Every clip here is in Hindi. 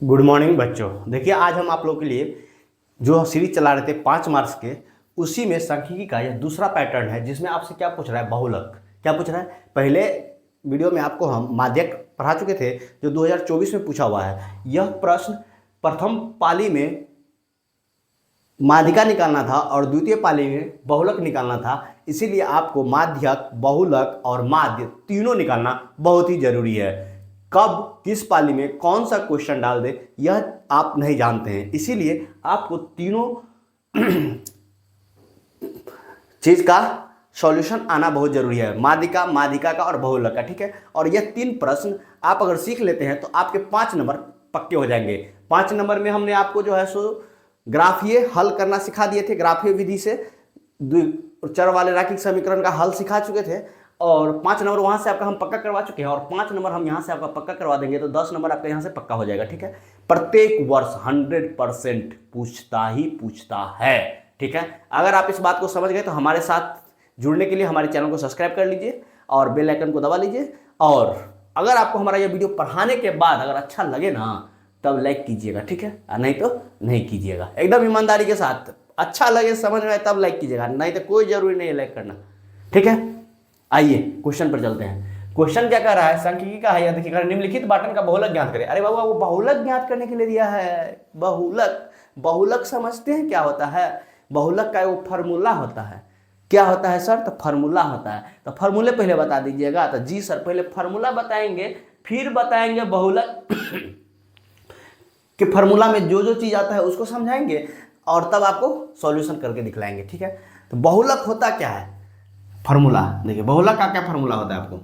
गुड मॉर्निंग बच्चों। देखिए आज हम आप लोगों के लिए जो सीरीज चला रहे थे 5 मार्क्स के, उसी में सांख्यिकी का यह दूसरा पैटर्न है जिसमें आपसे क्या पूछ रहा है, बहुलक। क्या पूछ रहा है? पहले वीडियो में आपको हम माध्यक पढ़ा चुके थे जो 2024 में पूछा हुआ है। यह प्रश्न प्रथम पाली में माध्यिका निकालना था और द्वितीय पाली में बहुलक निकालना था। इसीलिए आपको माध्यक, बहुलक और माध्य तीनों निकालना बहुत ही जरूरी है। कब किस पाली में कौन सा क्वेश्चन डाल दे यह आप नहीं जानते हैं, इसीलिए आपको तीनों चीज का सॉल्यूशन आना बहुत जरूरी है, माध्यिका, माध्यिका का और बहुलक का। ठीक है, और यह 3 प्रश्न आप अगर सीख लेते हैं तो आपके 5 नंबर पक्के हो जाएंगे। 5 नंबर में हमने आपको जो है सो ग्राफीय हल करना सिखा दिए थे, ग्राफीय विधि से चर वाले रैखिक समीकरण का हल सिखा चुके थे और 5 नंबर वहां से आपका हम पक्का करवा चुके हैं और 5 नंबर हम यहां से आपका पक्का करवा देंगे तो 10 नंबर आपका यहां से पक्का हो जाएगा। ठीक है, प्रत्येक वर्ष 100% पूछता ही पूछता है। ठीक है, अगर आप इस बात को समझ गए तो हमारे साथ जुड़ने के लिए हमारे चैनल को सब्सक्राइब कर लीजिए और बेल आइकन को दबा लीजिए। और अगर आपको हमारा यह वीडियो पढ़ाने के बाद अगर अच्छा लगे ना तब लाइक कीजिएगा, ठीक है, नहीं तो नहीं कीजिएगा। एकदम ईमानदारी के साथ, अच्छा लगे, समझ में आए तब लाइक कीजिएगा, नहीं तो कोई जरूरी नहीं है लाइक करना। ठीक है, आइए क्वेश्चन पर चलते हैं। क्वेश्चन क्या कर रहा है, सांख्यिकी का है। या देखिए, निम्नलिखित बाटन का बहुलक ज्ञात करें। अरे बाबा, वो बहुलक ज्ञात करने के लिए दिया है। बहुलक, बहुलक समझते हैं क्या होता है? बहुलक का वो फार्मूला होता है। क्या होता है सर? तो फार्मूला होता है। तो फार्मूले पहले बता दीजिएगा। तो जी सर, पहले फार्मूला बताएंगे फिर बताएंगे बहुलक कि फार्मूला में जो जो चीज आता है उसको समझाएंगे और तब आपको सॉल्यूशन करके दिखलाएंगे। ठीक है, तो बहुलक होता क्या है? फार्मूला देखिए, बहुलक का क्या फार्मूला होता है आपको?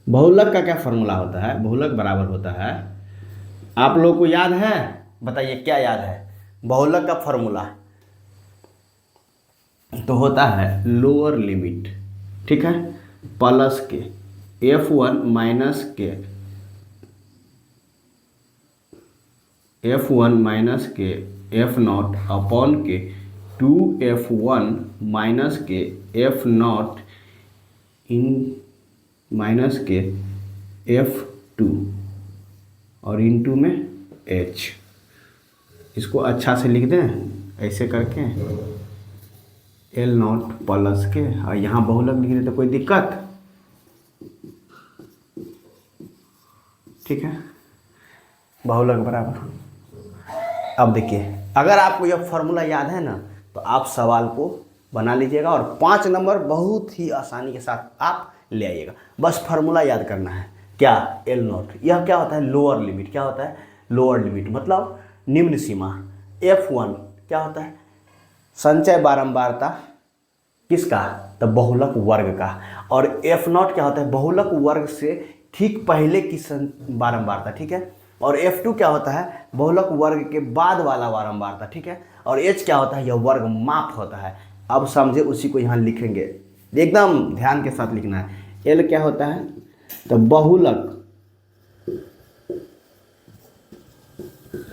बहुलक का क्या फार्मूला होता है? बहुलक बराबर होता है, आप लोगों को याद है? बताइए क्या याद है? बहुलक का फार्मूला तो होता है लोअर लिमिट, ठीक है, प्लस के F1 माइनस के F0 अपॉन के 2F1 माइनस के F0 इन माइनस के F2 और इनटू में H। इसको अच्छा से लिख दें ऐसे करके L0 प्लस के, और यहाँ बहुलक लिख देते, कोई दिक्कत? ठीक है, बहुलक बराबर। अब देखिए, अगर आपको यह फार्मूला याद है ना तो आप सवाल को बना लीजिएगा और 5 नंबर बहुत ही आसानी के साथ आप ले आइएगा। बस फार्मूला याद करना है। क्या? L0, यह क्या होता है? Lower limit. क्या होता है? लोअर लिमिट मतलब निम्न सीमा। F1 क्या होता है? संचय बारंबारता किसका? तो बहुलक वर्ग का। और F0 क्या होता है? बहुलक वर्ग से ठीक पहले की बारंबारता। ठीक है, और F2 क्या होता है? बहुलक वर्ग के बाद वाला बारंबारता। ठीक है, और H क्या होता है? यह वर्ग माप होता है। अब समझे, उसी को यहाँ लिखेंगे, एकदम ध्यान के साथ लिखना है। L क्या होता है? तो बहुलक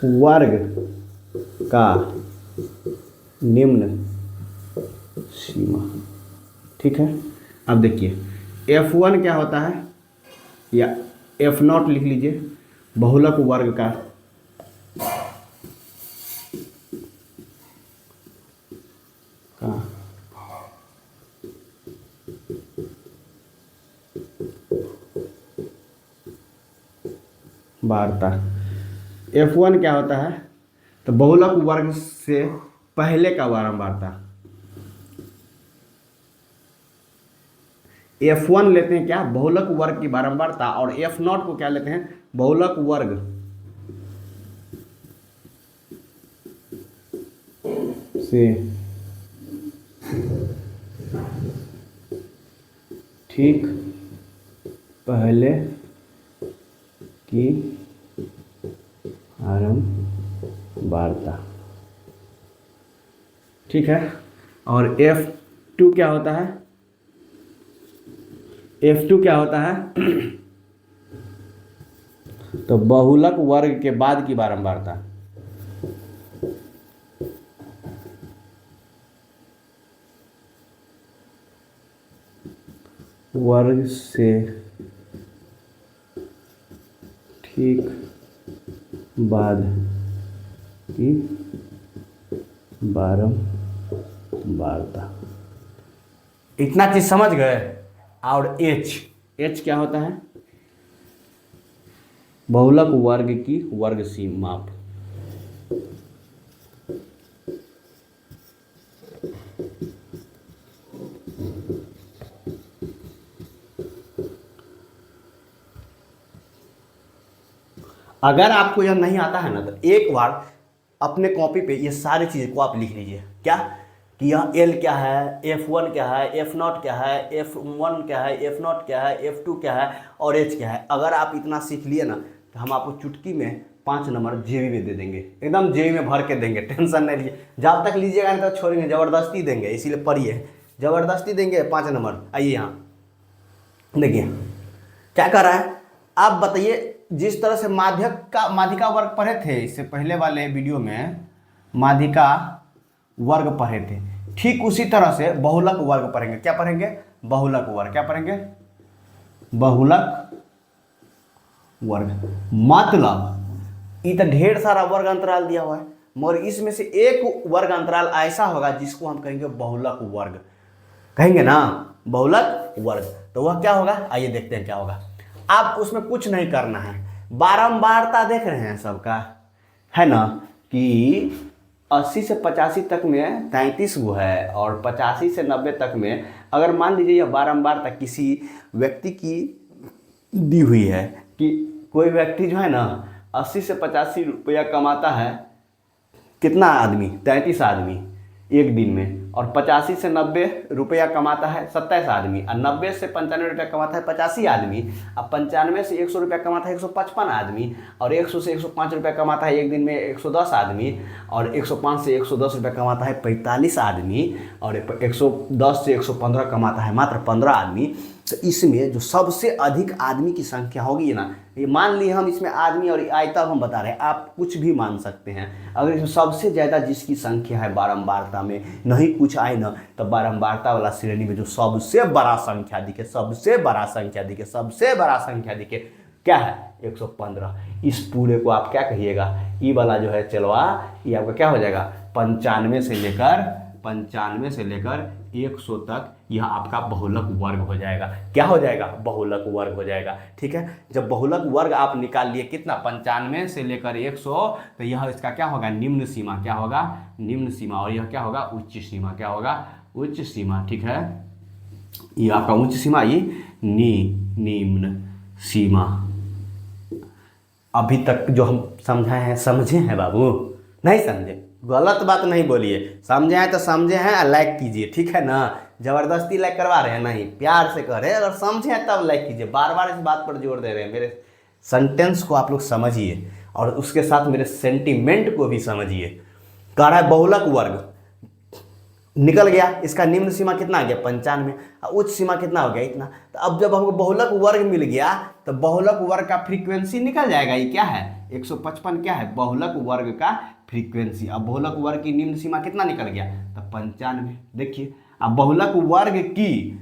वर्ग का निम्न सीमा। ठीक है, अब देखिए F1 क्या होता है, या F0 लिख लीजिए, बहुलक वर्ग का वार्ता। F1 क्या होता है? तो बहुलक वर्ग से पहले का बारंबारता। F1 लेते हैं क्या? बहुलक वर्ग की बारंबारता, और F0 को क्या लेते हैं? बहुलक वर्ग से ठीक पहले की बारंबारता। ठीक है, और F2 क्या होता है? F2 क्या होता है? तो बहुलक वर्ग के बाद की बारंबारता। वर्ग से ठीक बाद की बारंबारता। इतना चीज समझ गए। और एच, एच क्या होता है? बहुलक वर्ग की वर्ग सीमा माप। अगर आपको यह नहीं आता है ना, तो एक बार अपने कॉपी पे ये सारी चीज़ को आप लिख लीजिए। क्या कि यह एल क्या है, F1 क्या है, F0 क्या है, F1 क्या है, F0 क्या है, F2 क्या है और H क्या है। अगर आप इतना सीख लिए ना, तो हम आपको चुटकी में 5 नंबर जेबी में दे देंगे, एकदम जेबी में भर के देंगे, टेंशन नहीं लीजिए। जब तक लीजिएगा नहीं तो छोड़ेंगे, ज़बरदस्ती देंगे, इसीलिए पढ़िए, ज़बरदस्ती देंगे 5 नंबर। आइए यहाँ देखिए क्या कर रहा है। आप बताइए, जिस तरह से माध्यिका वर्ग पढ़े थे इससे पहले वाले वीडियो में, माध्यिका वर्ग पढ़े थे, ठीक उसी तरह से बहुलक वर्ग पढ़ेंगे। क्या पढ़ेंगे? बहुलक वर्ग। क्या पढ़ेंगे? बहुलक वर्ग। मतलब ये तो ढेर सारा वर्ग अंतराल दिया हुआ है, मगर इसमें से एक वर्ग अंतराल ऐसा होगा जिसको हम कहेंगे बहुलक वर्ग, कहेंगे ना बहुलक वर्ग। तो वह क्या होगा, आइए देखते हैं क्या होगा। आप उसमें कुछ नहीं करना है, बारंबारता देख रहे हैं सबका, है ना, कि 80 से 85 तक में 33 गो है, और 85 से 90 तक में अगर मान लीजिए यह बारंबारता किसी व्यक्ति की दी हुई है कि कोई व्यक्ति जो है ना 80 से 85 रुपया कमाता है, कितना आदमी? 33 आदमी एक दिन में, और 85 से 90 रुपया कमाता है 27 आदमी, और 90 से 95 रुपया कमाता है 85 आदमी, अब 95 से 100 रुपया कमाता है 155 आदमी, और 100 से 105 रुपया कमाता है एक दिन में 110 आदमी, और 105 से 110 रुपया कमाता है 45 आदमी, और 110 से 115 कमाता है मात्र 15 आदमी। तो इसमें जो सबसे अधिक आदमी की संख्या होगी ना, ये मान लिए हम इसमें आदमी और आयता हम बता रहे हैं, आप कुछ भी मान सकते हैं। अगर इसमें सबसे ज़्यादा जिसकी संख्या है बारंबारता में, नहीं कुछ आए ना, तो बारंबारता वाला श्रेणी में जो सबसे बड़ा संख्या दिखे, सबसे बड़ा संख्या दिखे, सबसे बड़ा संख्या दिखे, क्या है? 115। इस पूरे को आप क्या कहिएगा? ई वाला जो है चलवा, ये आपका क्या हो जाएगा? 95 से लेकर 100 तक यह आपका बहुलक वर्ग हो जाएगा। क्या हो जाएगा? बहुलक वर्ग हो जाएगा। ठीक है, जब बहुलक वर्ग आप निकाल लिए कितना, 95 से लेकर 100, तो यह इसका क्या होगा? निम्न सीमा। क्या होगा? निम्न सीमा। और यह क्या होगा? उच्च सीमा। क्या होगा? उच्च सीमा। ठीक है, ये आपका उच्च सीमा, ये निम्न सीमा। अभी तक जो हम समझाए हैं, समझे हैं बाबू? नहीं समझे? गलत बात नहीं बोलिए, समझे हैं तो समझे हैं, लाइक कीजिए। ठीक है ना, जबरदस्ती लाइक करवा रहे हैं नहीं, प्यार से कह रहे हैं। अगर समझे हैं तब लाइक कीजिए, बार बार इस बात पर जोर दे रहे हैं। मेरे सेंटेंस को आप लोग समझिए और उसके साथ मेरे सेंटीमेंट को भी समझिए। कह रहा है बहुलक वर्ग निकल गया, इसका निम्न सीमा कितना आ गया? 95। उच्च सीमा कितना हो गया? इतना। तो अब जब हमको बहुलक वर्ग मिल गया, तो बहुलक वर्ग का फ्रीक्वेंसी निकल जाएगा। ये क्या है? 155 क्या है? बहुलक वर्ग का फ्रीक्वेंसी। अब बहुलक वर्ग की निम्न सीमा कितना निकल गया? तो 95। देखिए, अब बहुलक वर्ग की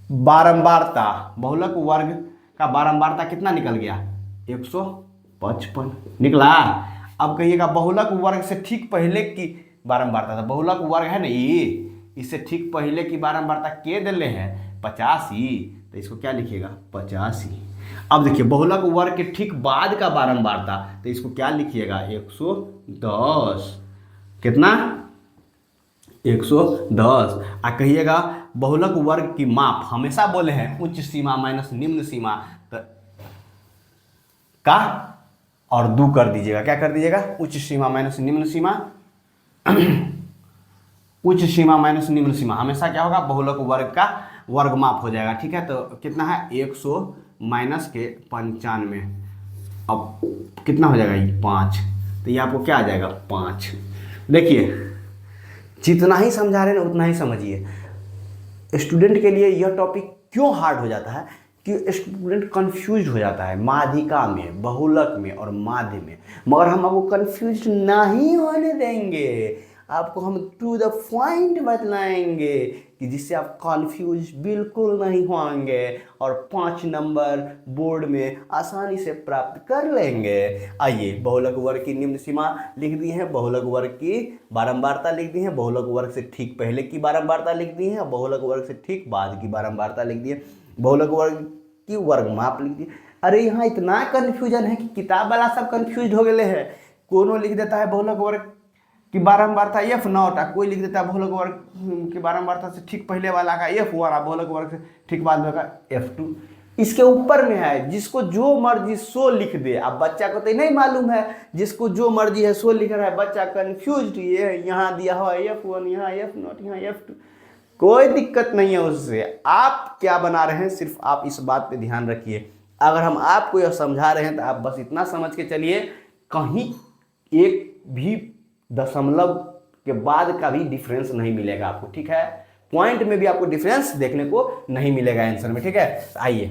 बारंबारता, बहुलक वर्ग का बारंबारता कितना निकल गया? 155 निकला। अब कहिएगा बहुलक वर्ग से ठीक पहले की बारंबारता था, बहुलक वर्ग है ना ये, इससे ठीक पहले की बारंबारता के दिले हैं 85, तो इसको क्या लिखिएगा? 85। अब देखिए बहुलक वर्ग के ठीक बाद का बारंबारता, तो इसको क्या लिखिएगा? 110। कितना? 110। कहिएगा बहुलक वर्ग की माप, हमेशा बोले हैं उच्च सीमा माइनस निम्न सीमा, तो का और 2 कर दीजिएगा। क्या कर दीजिएगा? उच्च सीमा माइनस निम्न सीमा। उच्च सीमा माइनस निम्न सीमा हमेशा क्या होगा? बहुलक वर्ग का वर्ग माप हो जाएगा। ठीक है, तो कितना है? 100 माइनस के 95, अब कितना हो जाएगा? ये 5। तो ये आपको क्या आ जाएगा? 5। देखिए, जितना ही समझा रहे हैं उतना ही समझिए। स्टूडेंट के लिए यह टॉपिक क्यों हार्ड हो जाता है कि स्टूडेंट कंफ्यूज हो जाता है माध्यिका में, बहुलक में और माध्य में, मगर हम आपको कंफ्यूज नहीं होने देंगे। आपको हम टू द पॉइंट बतलाएंगे कि जिससे आप कॉन्फ्यूज बिल्कुल नहीं होंगे और 5 नंबर बोर्ड में आसानी से प्राप्त कर लेंगे। आइए, बहुलक वर्ग की निम्न सीमा लिख दी है, बहुलक वर्ग की बारंबारता लिख दी है, बहुलक वर्ग से ठीक पहले की बारंबारता लिख दी है, बहुलक वर्ग से ठीक बाद की बारंबारता लिख दी है, बहुलक वर्ग की वर्ग माप लिख दी। अरे यहाँ इतना कन्फ्यूजन है कि किताब वाला सब कन्फ्यूज हो गए हैं। कोनो लिख देता है बहुलक वर्ग की बारंबारता F0, कोई लिख देता है बहुलक वर्ग की बारंबारता से ठीक पहले वाला का F1, बहुलक वर्ग से ठीक बाद में का F2। इसके ऊपर में है, जिसको जो मर्जी सो लिख दे। अब बच्चा को तो नहीं मालूम है, जिसको जो मर्जी है सो लिख रहा है, बच्चा कन्फ्यूज। ये यहाँ दिया हुआ F1, यहाँ F0, यहाँ F2, कोई दिक्कत नहीं है उससे। आप क्या बना रहे हैं, सिर्फ आप इस बात पे ध्यान रखिए। अगर हम आपको यह समझा रहे हैं तो आप बस इतना समझ के चलिए, कहीं एक भी दशमलव के बाद का भी डिफरेंस नहीं मिलेगा आपको, ठीक है। पॉइंट में भी आपको डिफरेंस देखने को नहीं मिलेगा आंसर में, ठीक है। आइए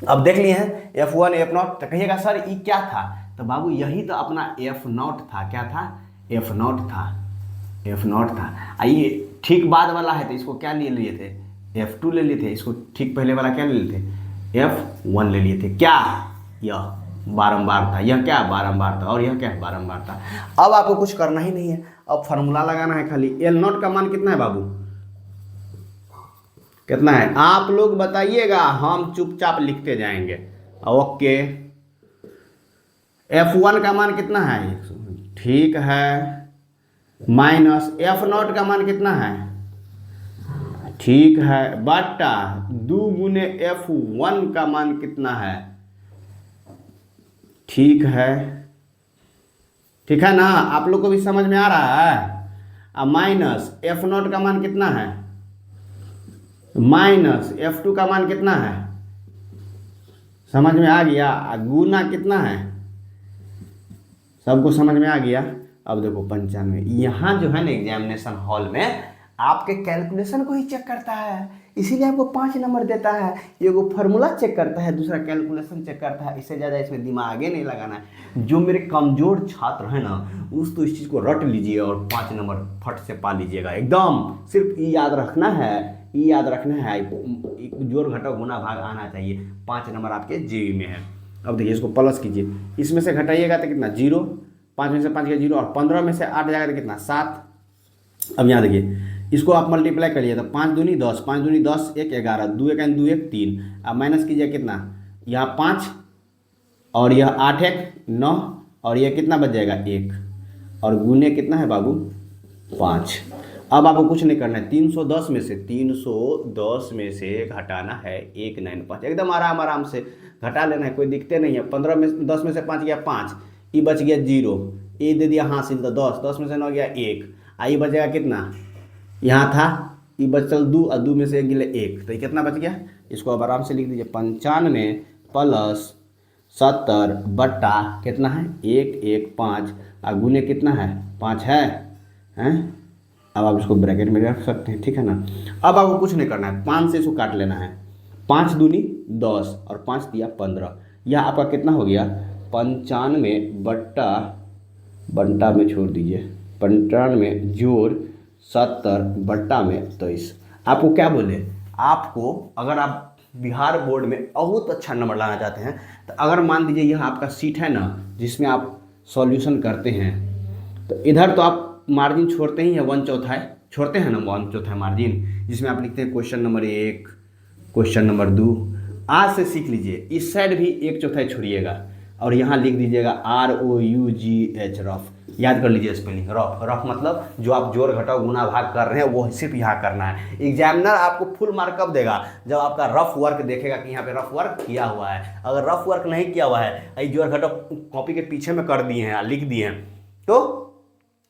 अब देख लिए हैं F1 F0। तो कहिएगा सर ये क्या था, तो बाबू यही तो अपना F0 था। क्या था, F0 था, F0 था। आइए ठीक बाद वाला है तो इसको क्या ले लिए थे, F2 ले लिए थे। इसको ठीक पहले वाला क्या ले लिए थे, F1 ले लिए थे। क्या, यह बारंबार था, यह क्या बारंबार था, और यह क्या बारंबार था। अब आपको कुछ करना ही नहीं है, अब फार्मूला लगाना है खाली। L0 का मान कितना है बाबू, कितना है आप लोग बताइएगा, हम चुपचाप लिखते जाएंगे। ओके, F1 का मान कितना है, ठीक है, माइनस F0 का मान कितना है, ठीक है, बटा 2 गुने F1 का मान कितना है, ठीक है, ठीक है ना। आप लोग को भी समझ में आ रहा है। अब माइनस F0 का मान कितना है, माइनस F2 का मान कितना है, समझ में आ गया। गुना कितना है, सबको समझ में आ गया। अब देखो 95, यहाँ जो है ना एग्जामिनेशन हॉल में आपके कैलकुलेशन को ही चेक करता है, इसीलिए आपको 5 नंबर देता है। एगो फार्मूला चेक करता है, दूसरा कैलकुलेशन चेक करता है। इससे ज़्यादा इसमें दिमाग आगे नहीं लगाना है। जो मेरे कमज़ोर छात्र हैं ना, उस तो इस चीज़ को रट लीजिए और 5 नंबर फट से पा लीजिएगा एकदम। सिर्फ ये याद रखना है, ये याद रखना है, जोड़ घटाव गुना भाग आना चाहिए। 5 नंबर आपके जेई में है। अब देखिए इसको प्लस कीजिए, इसमें से घटाइएगा तो कितना 0, 5 में से 5 गया 0, और 15 में से 8 जाएगा तो कितना 7। अब यहाँ देखिए इसको आप मल्टीप्लाई करिए तो 5 दूनी 10, 5 दूनी 10, 1 11, 2 1 2 1 3। अब माइनस कीजिए कितना, यहाँ 5 और यह 8 1 9, और यह कितना बच जाएगा 1, और गुने कितना है बाबू 5। अब आपको कुछ नहीं करना है, 310 में से घटाना है 195, एकदम आराम से घटा लेना है, कोई दिक्कत नहीं है। 15 में 10 में से 5 गया 5, ये बच गया 0, ये दे दिया हासिल तो 10, 10 में से 9 गया 1, आई बचेगा कितना, यहाँ था ये बचल 2, और 2 में से 1 गिले 1, तो ये कितना बच गया। इसको अब आराम से लिख दीजिए, 95 प्लस 70 बटा कितना है 115, और गुने कितना है 5 है, हैं। अब आप इसको ब्रैकेट में रख सकते हैं, ठीक है ना। अब आपको कुछ नहीं करना है, 5 से इसको काट लेना है। 5 दूनी 10 और 5 दिया 15, यह आपका कितना हो गया 95 बट्टा में छोड़ दीजिए, 95 जोड़ 70 बट्टा में 23। आपको क्या बोले, आपको अगर आप बिहार बोर्ड में बहुत अच्छा नंबर लाना चाहते हैं तो अगर मान लीजिए यह आपका सीट है ना जिसमें आप सॉल्यूशन करते हैं, तो इधर तो आप मार्जिन छोड़ते ही हैं, 1/4 छोड़ते हैं ना, 1/4 मार्जिन, जिसमें आप लिखते हैं क्वेश्चन नंबर 1, क्वेश्चन नंबर 2। आज से सीख लीजिए, इस साइड भी 1/4 छोड़िएगा और यहाँ लिख दीजिएगा ROUGH, रफ। याद कर लीजिए स्पेलिंग, रफ मतलब जो आप जोड़ घटाव गुना भाग कर रहे हैं वो सिर्फ यहाँ करना है। एग्जामिनर आपको फुल मार्क कब देगा, जब आपका रफ वर्क देखेगा कि यहाँ पे रफ वर्क किया हुआ है। अगर रफ वर्क नहीं किया हुआ है, जोड़ घटाव कॉपी के पीछे में कर दिए हैं, लिख दिए हैं, तो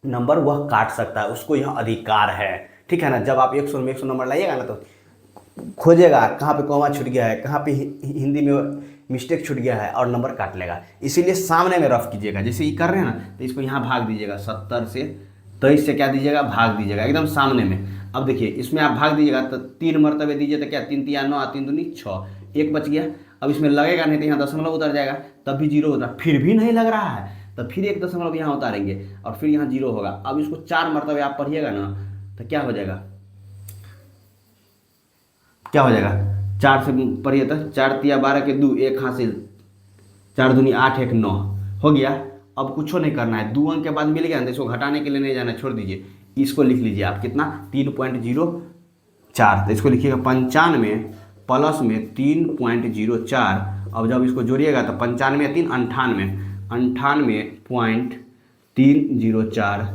नंबर वह काट सकता है, उसको यह अधिकार है, ठीक है ना। जब आप 100 में 100 नंबर लाइएगा ना तो खोजेगा कहाँ पे कॉमा छूट गया है, कहाँ पे हिंदी में मिस्टेक छूट गया है, और नंबर काट लेगा। इसीलिए सामने में रफ कीजिएगा, जैसे ये कर रहे हैं ना, तो इसको यहाँ भाग दीजिएगा, 70 से 23 से क्या दीजिएगा भाग दीजिएगा, एकदम सामने में। अब देखिए इसमें आप भाग दीजिएगा तो 3 मरतबे दीजिए तो क्या 3 3 9, 3 दूनी 6, 1 बच गया। अब इसमें लगेगा नहीं तो यहाँ दशमलव उतर जाएगा, तब भी 0 होता, फिर भी नहीं लग रहा है तो फिर 1 दशमलव यहाँ उतारेंगे और फिर यहाँ 0 होगा। अब इसको 4 मरतबे आप पढ़िएगा ना तो क्या हो जाएगा, क्या हो जाएगा, 4 से पढ़िए तो 4 तिया 12 के 2, 1 हासिल, 4 दूनी 8, 1 9 हो गया। अब कुछ नहीं करना है, 2 अंक के बाद मिल गया ना, इसको घटाने के लिए नहीं जाना, छोड़ दीजिए। इसको लिख लीजिए आप कितना 3.04, तो इसको लिखिएगा 95 प्लस में 3.04। अब जब इसको जोड़िएगा तो 95 3 98.304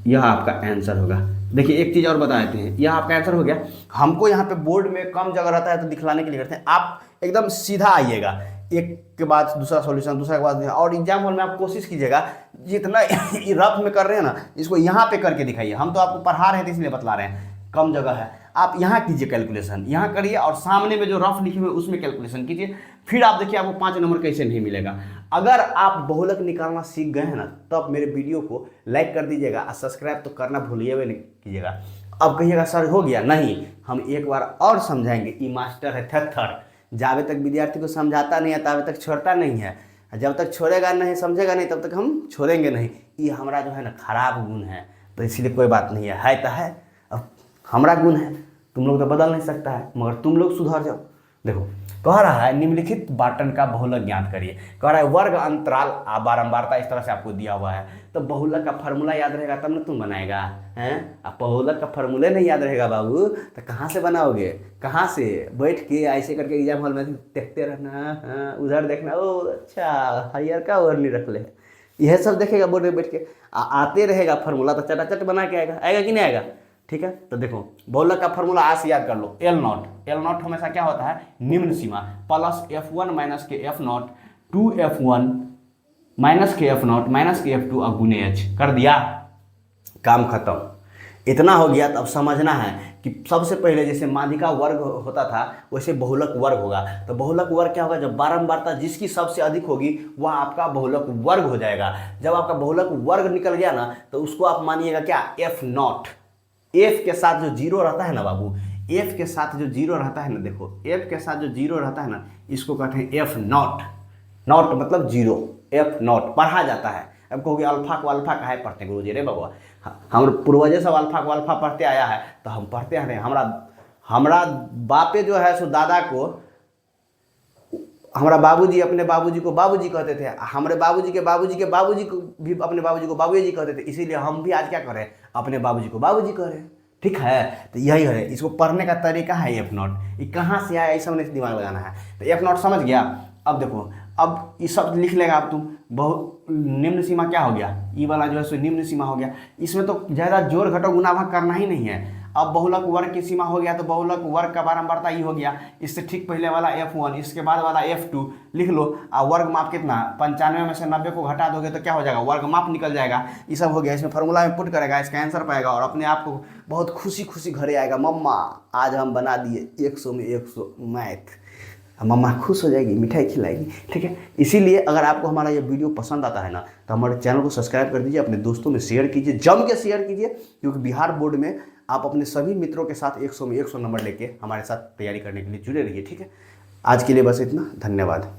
यह आपका आंसर होगा। देखिए एक चीज़ और बता देते हैं, यह आपका आंसर हो गया। हमको यहाँ पे बोर्ड में कम जगह रहता है तो दिखलाने के लिए करते हैं, आप एकदम सीधा आइएगा, एक के बाद दूसरा सॉल्यूशन, दूसरा के बाद, और एग्जाम हॉल में आप कोशिश कीजिएगा जितना रफ में कर रहे हैं ना इसको यहाँ पे करके दिखाइए। हम तो आपको पढ़ा रहे थे इसलिए बतला रहे हैं, कम जगह है, आप यहाँ कीजिए कैलकुलेशन, यहाँ करिए और सामने में जो रफ लिखे हुए उसमें कैलकुलेशन कीजिए, फिर आप देखिए आपको 5 नंबर कैसे नहीं मिलेगा। अगर आप बहुलक निकालना सीख गए हैं ना तब मेरे वीडियो को लाइक कर दीजिएगा और सब्सक्राइब तो करना भूलिए नहीं कीजिएगा। अब कहिएगा सर हो गया, नहीं, हम एक बार और समझाएंगे। ई मास्टर है थर, जब तक विद्यार्थी को समझाता नहीं है तब तक छोड़ता नहीं है, जब तक छोड़ेगा नहीं, समझेगा नहीं, तब तक हम छोड़ेंगे नहीं। ये हमारा जो है ना खराब गुण है, तो इसलिए कोई बात नहीं है तो है, अब हमारा गुण है, तुम लोग तो बदल नहीं सकता है, मगर तुम लोग सुधर जाओ। देखो कह रहा है निम्नलिखित बाटन का बहुलक ज्ञात करिए, कह रहा है वर्ग अंतराल बारंबारता इस तरह से आपको दिया हुआ है, तो बहुलक का फार्मूला याद रहेगा तब ना तुम बनाएगा हैं। अब बहुलक का फार्मूले नहीं याद रहेगा बाबू तो कहाँ से बनाओगे, कहाँ से बैठ के ऐसे करके एग्जाम हॉल में देखते रहना, उधर देखना, ओ अच्छा हरियर का और नहीं रख ले, यह सब देखेगा बोर्ड में बैठ के, आते रहेगा फार्मूला तो चटाचट बना के आएगा, आएगा कि नहीं आएगा। ठीक है, तो देखो बहुलक का फार्मूला आज से याद कर लो, L नॉट, L नॉट हमेशा क्या होता है, निम्न सीमा प्लस F1 माइनस के F नॉट 2F1 माइनस के F नॉट माइनस के F2 और गुने H कर दिया, काम खत्म। इतना हो गया तो अब समझना है कि सबसे पहले जैसे माध्यिका वर्ग होता था वैसे बहुलक वर्ग होगा। तो बहुलक वर्ग क्या होगा, जब बारंबारता जिसकी सबसे अधिक होगी वह आपका बहुलक वर्ग हो जाएगा। जब आपका बहुलक वर्ग निकल गया ना तो उसको आप मानिएगा क्या, F नॉट, F के साथ जो 0 रहता है ना बाबू, F के साथ जो 0 रहता है ना, देखो F के साथ जो 0 रहता है ना इसको कहते हैं F नॉट, नॉट मतलब 0, F नॉट पढ़ा जाता है। अब कहोगे अल्फा को अल्फा काहे पढ़ते हैं गुरुजी, रे बाबा हम पूर्वजे सब अल्फा को अल्फा पढ़ते आया है तो हम पढ़ते आ रहे हैं। हमारा बापे जो है सो दादा को, हमारा बाबूजी अपने बाबूजी को बाबूजी कहते थे, हमारे बाबूजी के बाबूजी को भी अपने बाबूजी को बाबूजी कहते थे, इसीलिए हम भी आज क्या करें, अपने बाबूजी को बाबूजी कह रहे हैं। ठीक है, तो यही है, इसको पढ़ने का तरीका है F नॉट, ये कहाँ से आया ऐसा नहीं दिमाग लगाना है। तो F नॉट समझ गया। अब देखो, अब ये सब लिख लेगा अब तुम, निम्न सीमा क्या हो गया, ये वाला जो है सो निम्न सीमा हो गया, इसमें तो ज़्यादा जोड़ घटाव गुना भाग करना ही नहीं है। अब बहुलक वर्ग की सीमा हो गया तो बहुलक वर्ग का बारंबारता ये हो गया, इससे ठीक पहले वाला F1 इसके बाद वाला F2 लिख लो, और वर्ग माप कितना, 95 में से 90 को घटा दोगे तो क्या हो जाएगा, वर्ग माप निकल जाएगा। ये सब हो गया, इसमें फार्मूला में पुट करेगा, इसका आंसर पाएगा और अपने आप को बहुत खुशी खुशी घरे आएगा, मम्मा आज हम बना दिए 100 में 100 मैथ, मम्मा खुश हो जाएगी, मिठाई खिलाएगी। ठीक है, इसीलिए अगर आपको हमारा ये वीडियो पसंद आता है ना तो हमारे चैनल को सब्सक्राइब कर दीजिए, अपने दोस्तों में शेयर कीजिए, जम के शेयर कीजिए, क्योंकि बिहार बोर्ड में आप अपने सभी मित्रों के साथ 100 में 100 नंबर लेके हमारे साथ तैयारी करने के लिए जुड़े रहिए। ठीक है, आज के लिए बस इतना, धन्यवाद।